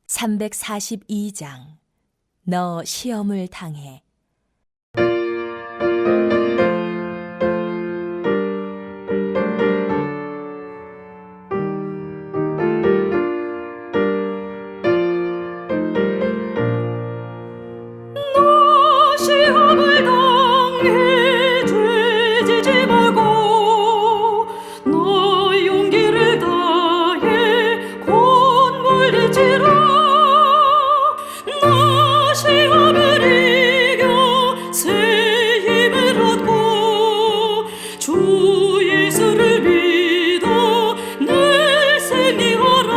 342장 너 시험을 당해. 시험을 당해 죄지지 말고 너 용기를 다해 곧 물리치라. 너 시험을 이겨 새 힘을 얻고 주 예수를 믿어 늘 승리하라.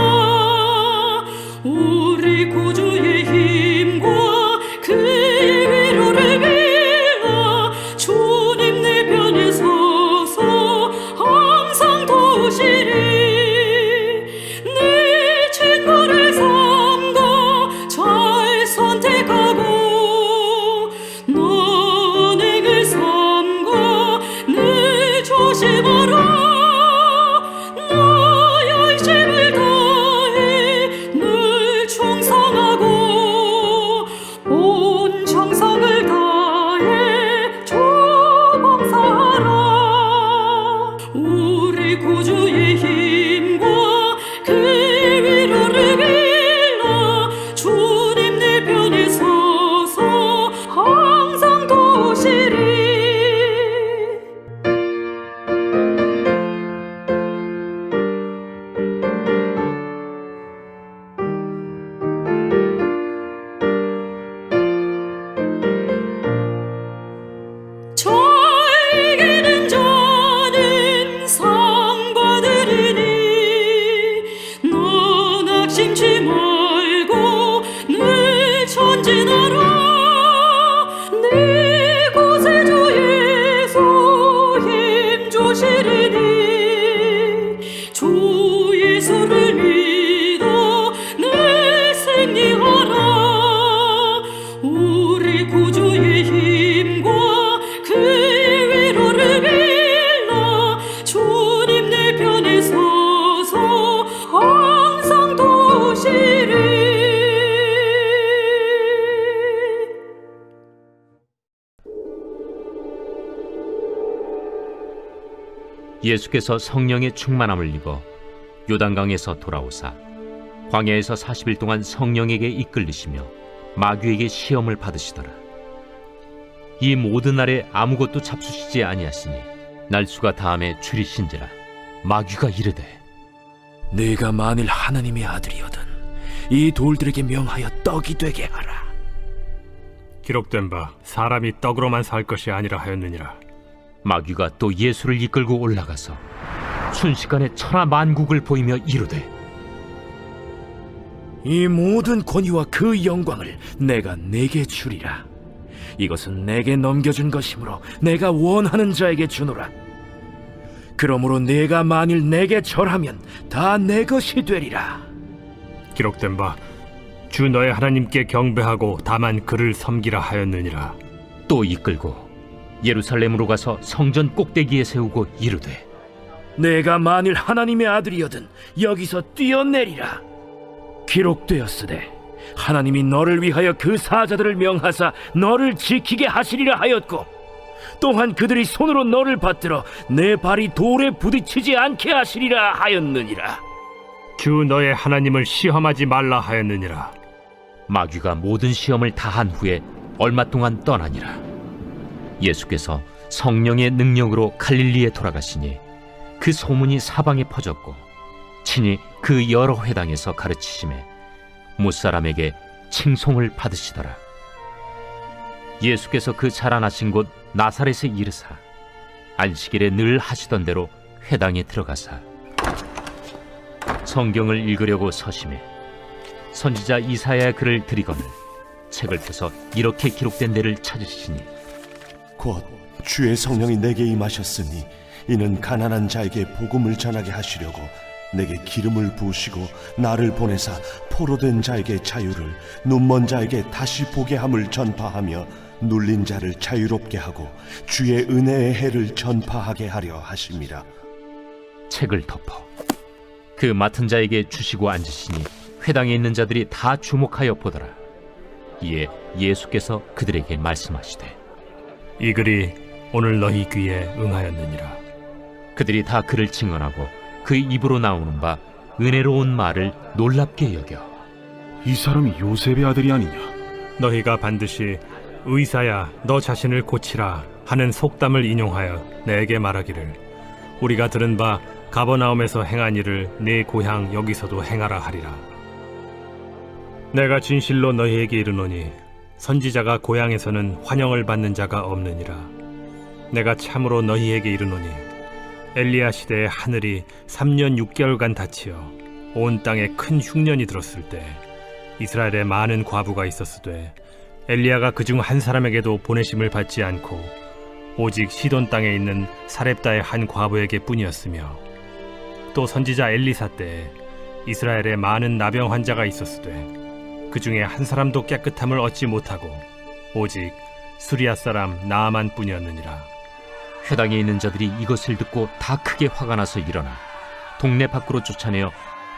우리 구주의 힘과 그의 위로를 빌어 주님 내 편에 서서 항상 도우시리. 네 친구를 삼가 잘 선택하고 너 은행을 삼가 늘 조심하라. 너 열심을 다해 늘 충성하고 온 정성을 다해 주 봉사하라. 우리 구주의 힘과 그의 위로를 빌어 주님 내 편에 서서 항상 도우시리. 저 이기는 자는 상 받으리니 너 낙심치 말고 늘 전진하라. 네 곳에 주 예수 힘 주시리니 주 예수를 믿어 늘 승리하라. 우리 구주의 힘과 그의 위로를 빌어 주님 내 편에 서서 항상 도우시리. 예수께서 성령의 충만함을 입어 요단강에서 돌아오사 광야에서 40일 동안 성령에게 이끌리시며 마귀에게 시험을 받으시더라. 이 모든 날에 아무것도 잡수시지 아니하시니 날수가 다함에 줄이신지라. 마귀가 이르되 네가 만일 하나님의 아들이거든 이 돌들에게 명하여 떡이 되게 하라. 기록된 바 사람이 떡으로만 살 것이 아니라 하였느니라. 마귀가 또 예수를 이끌고 올라가서 순식간에 천하 만국을 보이며 이르되 이 모든 권위와 그 영광을 내가 네게 주리라. 이것은 내게 넘겨준 것이므로 내가 원하는 자에게 주노라. 그러므로 네가 만일 내게 절하면 다 내 것이 되리라. 기록된 바 주 너의 하나님께 경배하고 다만 그를 섬기라 하였느니라. 또 이끌고 예루살렘으로 가서 성전 꼭대기에 세우고 이르되 내가 만일 하나님의 아들이거든 여기서 뛰어내리라. 기록되었으되 하나님이 너를 위하여 그 사자들을 명하사 너를 지키게 하시리라 하였고 또한 그들이 손으로 너를 받들어 내 발이 돌에 부딪히지 않게 하시리라 하였느니라. 주 너의 하나님을 시험하지 말라 하였느니라. 마귀가 모든 시험을 다한 후에 얼마 동안 떠나니라. 예수께서 성령의 능력으로 갈릴리에 돌아가시니 그 소문이 사방에 퍼졌고 친히 그 여러 회당에서 가르치심에 무사람에게 칭송을 받으시더라. 예수께서 그 자라나신 곳 나사렛에 이르사 안식일에 늘 하시던 대로 회당에 들어가사 성경을 읽으려고 서심해 선지자 이사야의 글을 들이거늘 책을 펴서 이렇게 기록된 데를 찾으시니 곧 주의 성령이 내게 임하셨으니 이는 가난한 자에게 복음을 전하게 하시려고 내게 기름을 부으시고 나를 보내사 포로된 자에게 자유를 눈먼 자에게 다시 보게 함을 전파하며 눌린 자를 자유롭게 하고 주의 은혜의 해를 전파하게 하려 하심이라. 책을 덮어 그 맡은 자에게 주시고 앉으시니 회당에 있는 자들이 다 주목하여 보더라. 이에 예수께서 그들에게 말씀하시되 이 글이 오늘 너희 귀에 응하였느니라. 그들이 다 그를 증언하고 그 입으로 나오는 바 은혜로운 말을 놀랍게 여겨 이 사람이 요셉의 아들이 아니냐? 너희가 반드시 의사야 너 자신을 고치라 하는 속담을 인용하여 내게 말하기를 우리가 들은 바 가버나움에서 행한 일을 네 고향 여기서도 행하라 하리라. 내가 진실로 너희에게 이르노니 선지자가 고향에서는 환영을 받는 자가 없느니라. 내가 참으로 너희에게 이르노니 엘리야 시대에 하늘이 3년 6개월간 닫히어 온 땅에 큰 흉년이 들었을 때 이스라엘에 많은 과부가 있었으되 엘리야가 그중 한 사람에게도 보내심을 받지 않고 오직 시돈 땅에 있는 사렙다의 한 과부에게 뿐이었으며 또 선지자 엘리사 때에 이스라엘에 많은 나병 환자가 있었으되 그 중에 한 사람도 깨끗함을 얻지 못하고 오직 수리아 사람 나아만 뿐이었느니라. 회당에 있는 자들이 이것을 듣고 다 크게 화가 나서 일어나 동네 밖으로 쫓아내어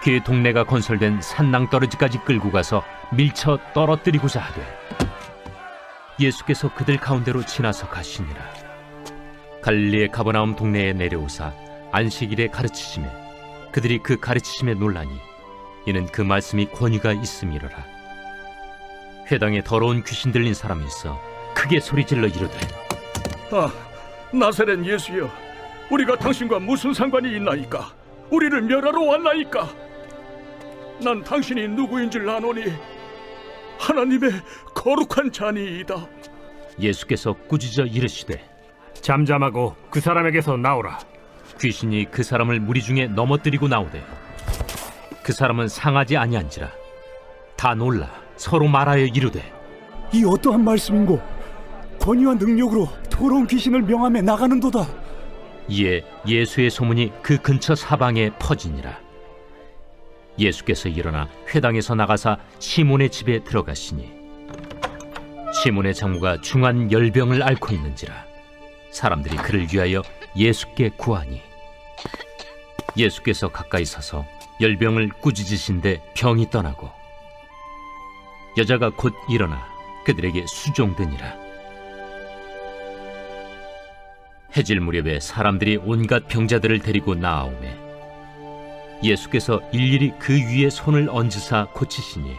그 동네가 건설된 산낭떠러지까지 끌고 가서 밀쳐 떨어뜨리고자 하되 예수께서 그들 가운데로 지나서 가시니라. 갈릴리의 가버나움 동네에 내려오사 안식일에 가르치시매 그들이 그 가르치심에 놀라니 이는 그 말씀이 권위가 있음이로라. 회당에 더러운 귀신 들린 사람이 있어 크게 소리질러 이르되 아, 나사렛 예수여, 우리가 당신과 무슨 상관이 있나이까? 우리를 멸하러 왔나이까? 난 당신이 누구인 줄 아노니 하나님의 거룩한 자니이다. 예수께서 꾸짖어 이르시되 잠잠하고 그 사람에게서 나오라. 귀신이 그 사람을 무리 중에 넘어뜨리고 나오되 그 사람은 상하지 아니한지라. 다 놀라 서로 말하여 이르되 이 어떠한 말씀인고? 권위와 능력으로 더러운 귀신을 명함에 나가는도다. 이에 예수의 소문이 그 근처 사방에 퍼지니라. 예수께서 일어나 회당에서 나가사 시몬의 집에 들어가시니 시몬의 장모가 중한 열병을 앓고 있는지라. 사람들이 그를 위하여 예수께 구하니 예수께서 가까이 서서 열병을 꾸짖으신데 병이 떠나고 여자가 곧 일어나 그들에게 수종되니라. 해질 무렵에 사람들이 온갖 병자들을 데리고 나아오매 예수께서 일일이 그 위에 손을 얹으사 고치시니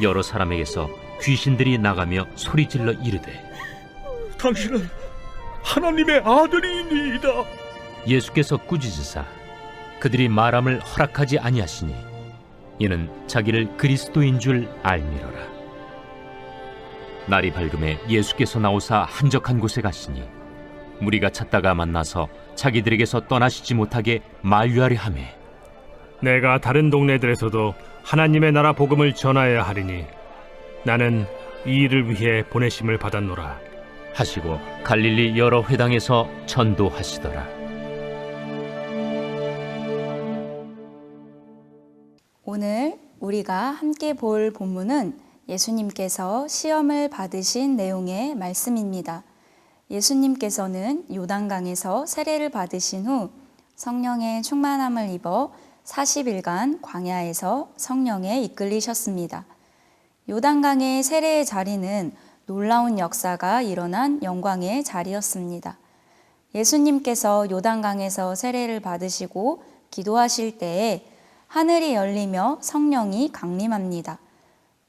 여러 사람에게서 귀신들이 나가며 소리질러 이르되 당신은 하나님의 아들이니이다. 예수께서 꾸짖으사 그들이 말함을 허락하지 아니하시니 이는 자기를 그리스도인 줄 알미러라. 날이 밝음에 예수께서 나오사 한적한 곳에 가시니 무리가 찾다가 만나서 자기들에게서 떠나시지 못하게 만류하려 하매 내가 다른 동네들에서도 하나님의 나라 복음을 전하여야 하리니 나는 이 일을 위해 보내심을 받았노라 하시고 갈릴리 여러 회당에서 전도하시더라. 오늘 우리가 함께 볼 본문은 예수님께서 시험을 받으신 내용의 말씀입니다. 예수님께서는 요단강에서 세례를 받으신 후 성령의 충만함을 입어 40일간 광야에서 성령에 이끌리셨습니다. 요단강의 세례의 자리는 놀라운 역사가 일어난 영광의 자리였습니다. 예수님께서 요단강에서 세례를 받으시고 기도하실 때에 하늘이 열리며 성령이 강림합니다.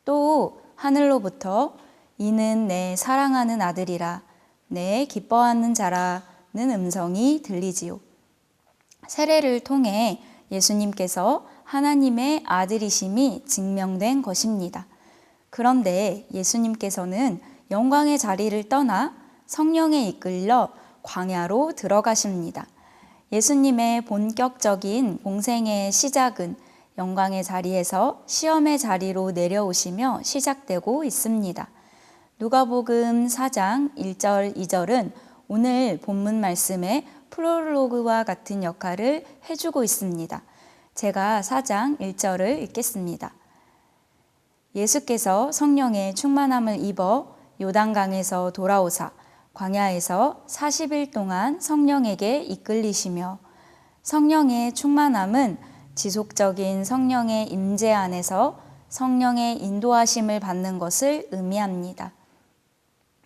또 하늘로부터 이는 내 사랑하는 아들이라 내 기뻐하는 자라는 음성이 들리지요. 세례를 통해 예수님께서 하나님의 아들이심이 증명된 것입니다. 그런데 예수님께서는 영광의 자리를 떠나 성령에 이끌려 광야로 들어가십니다. 예수님의 본격적인 공생의 시작은 영광의 자리에서 시험의 자리로 내려오시며 시작되고 있습니다. 누가복음 4장 1절 2절은 오늘 본문 말씀의 프롤로그와 같은 역할을 해주고 있습니다. 제가 4장 1절을 읽겠습니다. 예수께서 성령의 충만함을 입어 요단강에서 돌아오사 광야에서 40일 동안 성령에게 이끌리시며 성령의 충만함은 지속적인 성령의 임재 안에서 성령의 인도하심을 받는 것을 의미합니다.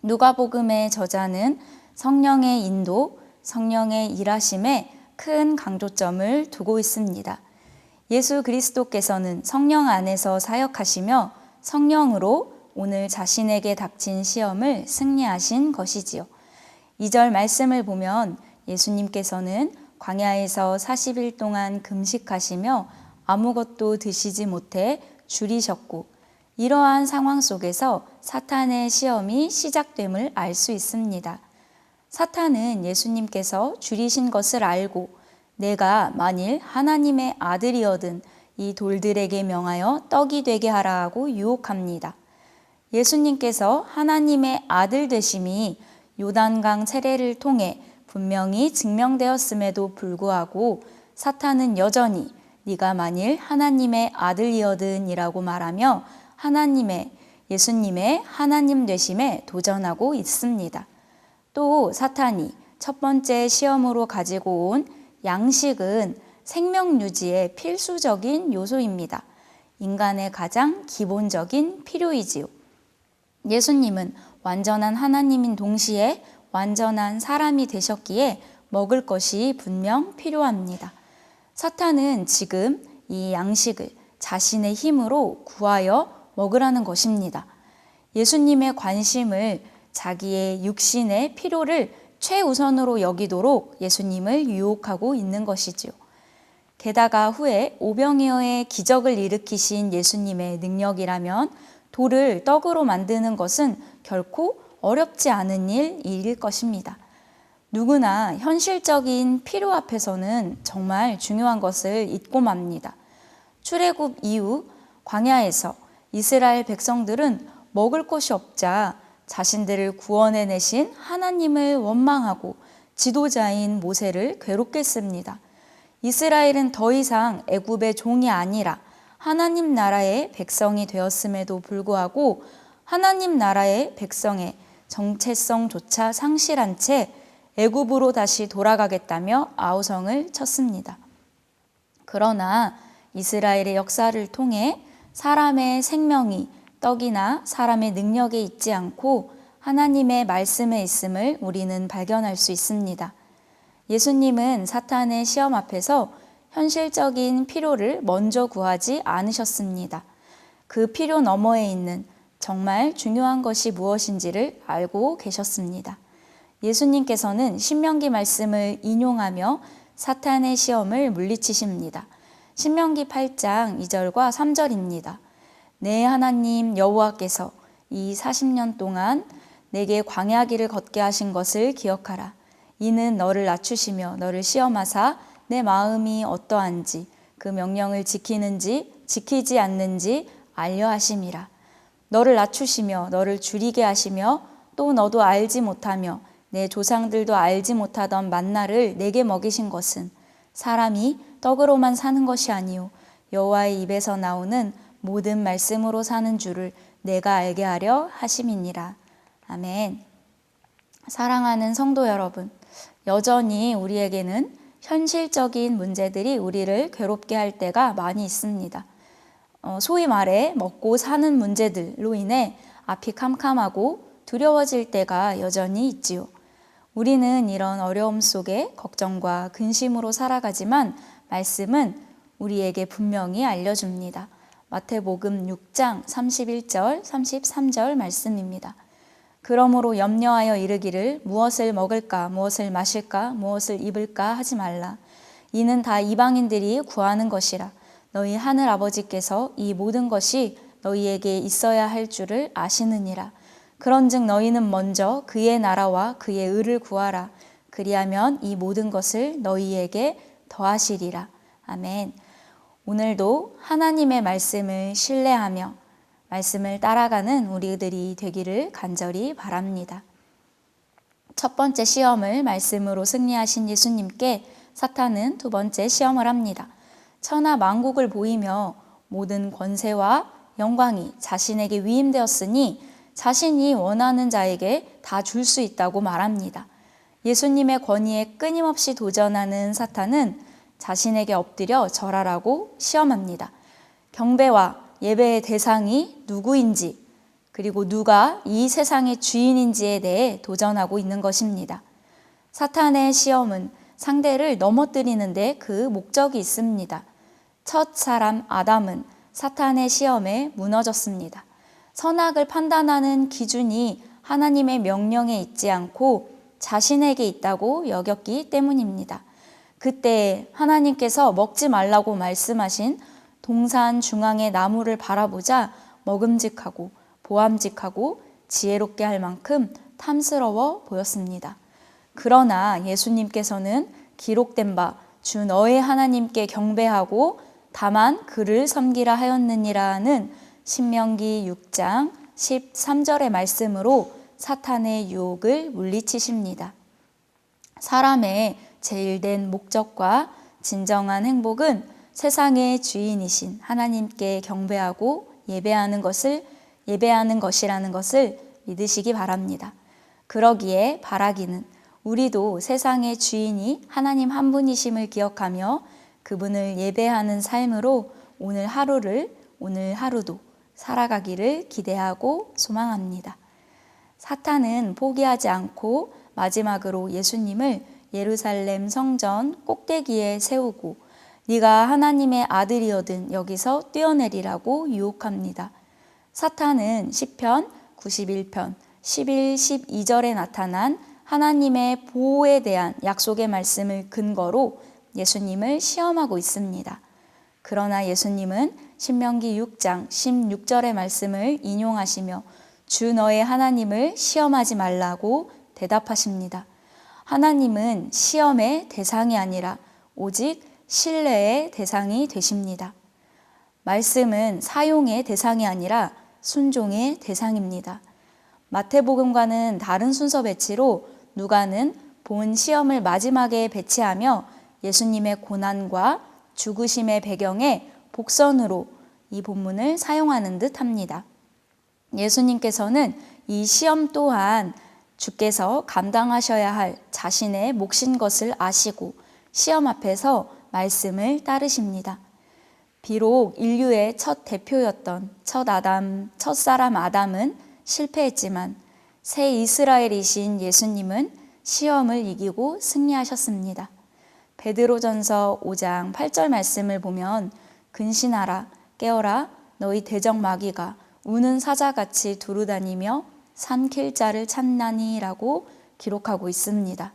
누가복음의 저자는 성령의 인도, 성령의 일하심에 큰 강조점을 두고 있습니다. 예수 그리스도께서는 성령 안에서 사역하시며 성령으로 오늘 자신에게 닥친 시험을 승리하신 것이지요. 2절 말씀을 보면 예수님께서는 광야에서 40일 동안 금식하시며 아무것도 드시지 못해 줄이셨고, 이러한 상황 속에서 사탄의 시험이 시작됨을 알 수 있습니다. 사탄은 예수님께서 줄이신 것을 알고 내가 만일 하나님의 아들이어든 이 돌들에게 명하여 떡이 되게 하라 하고 유혹합니다. 예수님께서 하나님의 아들 되심이 요단강 세례를 통해 분명히 증명되었음에도 불구하고 사탄은 여전히 네가 만일 하나님의 아들이어든 이라고 말하며 예수님의 하나님 되심에 도전하고 있습니다. 또 사탄이 첫 번째 시험으로 가지고 온 양식은 생명 유지의 필수적인 요소입니다. 인간의 가장 기본적인 필요이지요. 예수님은 완전한 하나님인 동시에 완전한 사람이 되셨기에 먹을 것이 분명 필요합니다. 사탄은 지금 이 양식을 자신의 힘으로 구하여 먹으라는 것입니다. 예수님의 관심을 자기의 육신의 필요를 최우선으로 여기도록 예수님을 유혹하고 있는 것이지요. 게다가 후에 오병이어의 기적을 일으키신 예수님의 능력이라면 돌을 떡으로 만드는 것은 결코 어렵지 않은 일일 것입니다. 누구나 현실적인 필요 앞에서는 정말 중요한 것을 잊고 맙니다. 출애굽 이후 광야에서 이스라엘 백성들은 먹을 것이 없자 자신들을 구원해내신 하나님을 원망하고 지도자인 모세를 괴롭겠습니다. 이스라엘은 더 이상 애굽의 종이 아니라 하나님 나라의 백성이 되었음에도 불구하고 하나님 나라의 백성의 정체성조차 상실한 채 애굽으로 다시 돌아가겠다며 아우성을 쳤습니다. 그러나 이스라엘의 역사를 통해 사람의 생명이 떡이나 사람의 능력에 있지 않고 하나님의 말씀에 있음을 우리는 발견할 수 있습니다. 예수님은 사탄의 시험 앞에서 현실적인 필요를 먼저 구하지 않으셨습니다. 그 필요 너머에 있는 정말 중요한 것이 무엇인지를 알고 계셨습니다. 예수님께서는 신명기 말씀을 인용하며 사탄의 시험을 물리치십니다. 신명기 8장 2절과 3절입니다. 내 하나님 여호와께서 이 40년 동안 내게 광야길을 걷게 하신 것을 기억하라. 이는 너를 낮추시며 너를 시험하사 내 마음이 어떠한지 그 명령을 지키는지 지키지 않는지 알려 하심이라. 너를 낮추시며 너를 줄이게 하시며 또 너도 알지 못하며 내 조상들도 알지 못하던 만나를 내게 먹이신 것은 사람이 떡으로만 사는 것이 아니요 여호와의 입에서 나오는 모든 말씀으로 사는 줄을 내가 알게 하려 하심이니라. 아멘. 사랑하는 성도 여러분, 여전히 우리에게는 현실적인 문제들이 우리를 괴롭게 할 때가 많이 있습니다. 소위 말해 먹고 사는 문제들로 인해 앞이 캄캄하고 두려워질 때가 여전히 있지요. 우리는 이런 어려움 속에 걱정과 근심으로 살아가지만 말씀은 우리에게 분명히 알려줍니다. 마태복음 6장 31절, 33절 말씀입니다. 그러므로 염려하여 이르기를 무엇을 먹을까, 무엇을 마실까, 무엇을 입을까 하지 말라. 이는 다 이방인들이 구하는 것이라. 너희 하늘 아버지께서 이 모든 것이 너희에게 있어야 할 줄을 아시느니라. 그런즉 너희는 먼저 그의 나라와 그의 의를 구하라. 그리하면 이 모든 것을 너희에게 더하시리라. 아멘. 오늘도 하나님의 말씀을 신뢰하며 말씀을 따라가는 우리들이 되기를 간절히 바랍니다. 첫 번째 시험을 말씀으로 승리하신 예수님께 사탄은 두 번째 시험을 합니다. 천하 만국을 보이며 모든 권세와 영광이 자신에게 위임되었으니 자신이 원하는 자에게 다 줄 수 있다고 말합니다. 예수님의 권위에 끊임없이 도전하는 사탄은 자신에게 엎드려 절하라고 시험합니다. 경배와 예배의 대상이 누구인지, 그리고 누가 이 세상의 주인인지에 대해 도전하고 있는 것입니다. 사탄의 시험은 상대를 넘어뜨리는데 그 목적이 있습니다. 첫 사람 아담은 사탄의 시험에 무너졌습니다. 선악을 판단하는 기준이 하나님의 명령에 있지 않고 자신에게 있다고 여겼기 때문입니다. 그때 하나님께서 먹지 말라고 말씀하신 동산 중앙의 나무를 바라보자 먹음직하고 보암직하고 지혜롭게 할 만큼 탐스러워 보였습니다. 그러나 예수님께서는 기록된 바 주 너의 하나님께 경배하고 다만 그를 섬기라 하였느니라는 신명기 6장 13절의 말씀으로 사탄의 유혹을 물리치십니다. 사람의 제일된 목적과 진정한 행복은 세상의 주인이신 하나님께 경배하고 예배하는 것이라는 것을 믿으시기 바랍니다. 그러기에 바라기는 우리도 세상의 주인이 하나님 한 분이심을 기억하며 그분을 예배하는 삶으로 오늘 하루도 살아가기를 기대하고 소망합니다. 사탄은 포기하지 않고 마지막으로 예수님을 예루살렘 성전 꼭대기에 세우고 네가 하나님의 아들이거든 여기서 뛰어내리라고 유혹합니다. 사탄은 시편 91편 11, 12절에 나타난 하나님의 보호에 대한 약속의 말씀을 근거로 예수님을 시험하고 있습니다. 그러나 예수님은 신명기 6장 16절의 말씀을 인용하시며 주 너의 하나님을 시험하지 말라고 대답하십니다. 하나님은 시험의 대상이 아니라 오직 신뢰의 대상이 되십니다. 말씀은 사용의 대상이 아니라 순종의 대상입니다. 마태복음과는 다른 순서 배치로 누가는 본 시험을 마지막에 배치하며 예수님의 고난과 죽으심의 배경에 복선으로 이 본문을 사용하는 듯 합니다. 예수님께서는 이 시험 또한 주께서 감당하셔야 할 자신의 몫인 것을 아시고 시험 앞에서 말씀을 따르십니다. 비록 인류의 첫 대표였던 첫사람 아담은 실패했지만 새 이스라엘이신 예수님은 시험을 이기고 승리하셨습니다. 베드로전서 5장 8절 말씀을 보면 근신하라 깨어라 너희 대적 마귀가 우는 사자같이 두루다니며 삼킬 자를 찾나니라고 기록하고 있습니다.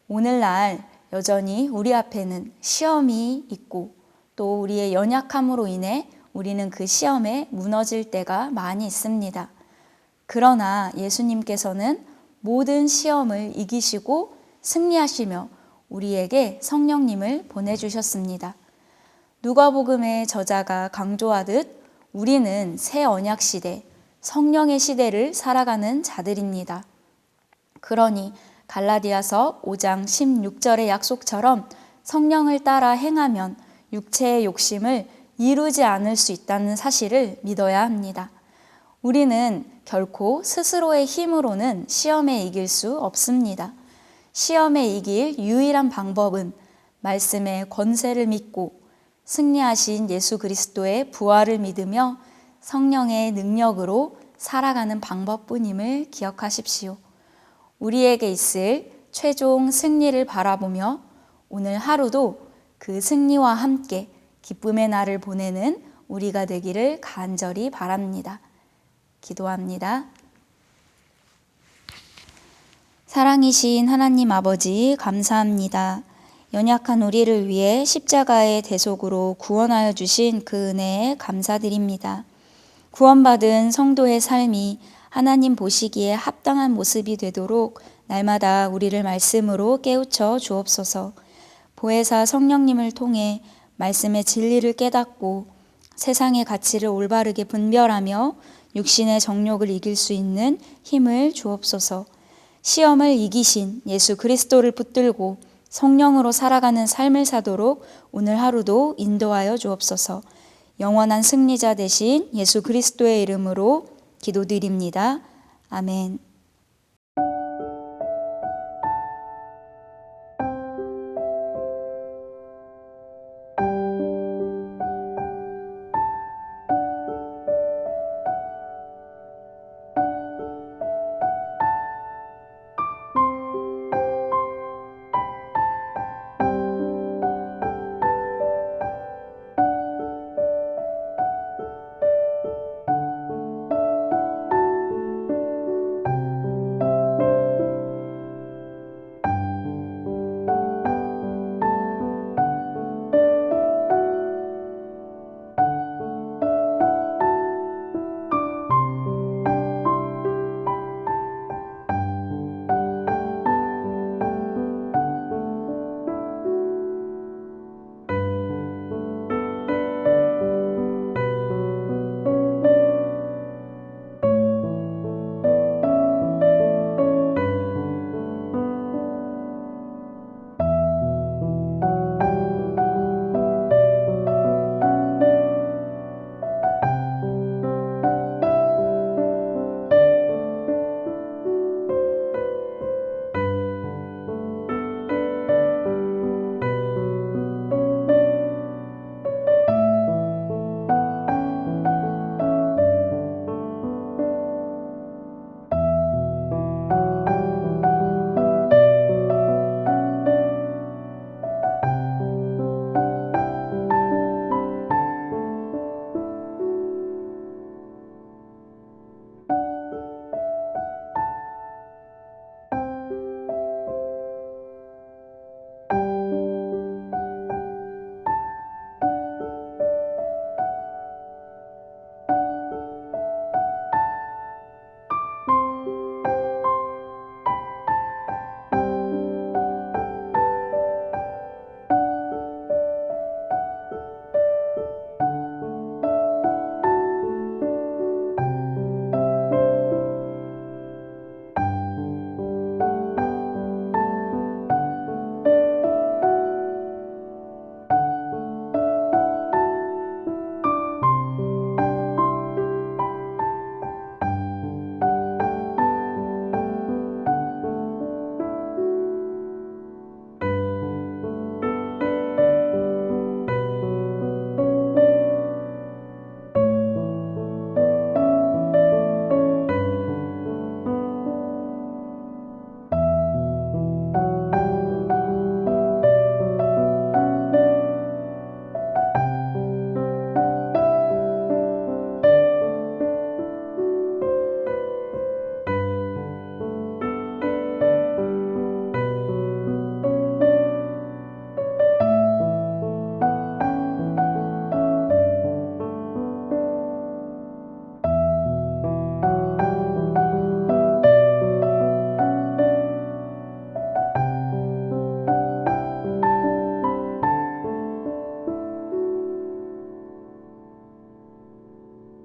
오늘날 여전히 우리 앞에는 시험이 있고 또 우리의 연약함으로 인해 우리는 그 시험에 무너질 때가 많이 있습니다. 그러나 예수님께서는 모든 시험을 이기시고 승리하시며 우리에게 성령님을 보내주셨습니다. 누가복음의 저자가 강조하듯 우리는 새 언약 시대, 성령의 시대를 살아가는 자들입니다. 그러니 갈라디아서 5장 16절의 약속처럼 성령을 따라 행하면 육체의 욕심을 이루지 않을 수 있다는 사실을 믿어야 합니다. 우리는 결코 스스로의 힘으로는 시험에 이길 수 없습니다. 시험에 이길 유일한 방법은 말씀의 권세를 믿고 승리하신 예수 그리스도의 부활을 믿으며 성령의 능력으로 살아가는 방법뿐임을 기억하십시오. 우리에게 있을 최종 승리를 바라보며 오늘 하루도 그 승리와 함께 기쁨의 날을 보내는 우리가 되기를 간절히 바랍니다. 기도합니다. 사랑이신 하나님 아버지 감사합니다. 연약한 우리를 위해 십자가의 대속으로 구원하여 주신 그 은혜에 감사드립니다. 구원받은 성도의 삶이 하나님 보시기에 합당한 모습이 되도록 날마다 우리를 말씀으로 깨우쳐 주옵소서. 보혜사 성령님을 통해 말씀의 진리를 깨닫고 세상의 가치를 올바르게 분별하며 육신의 정욕을 이길 수 있는 힘을 주옵소서. 시험을 이기신 예수 그리스도를 붙들고 성령으로 살아가는 삶을 사도록 오늘 하루도 인도하여 주옵소서. 영원한 승리자 되신 예수 그리스도의 이름으로 기도드립니다. 아멘.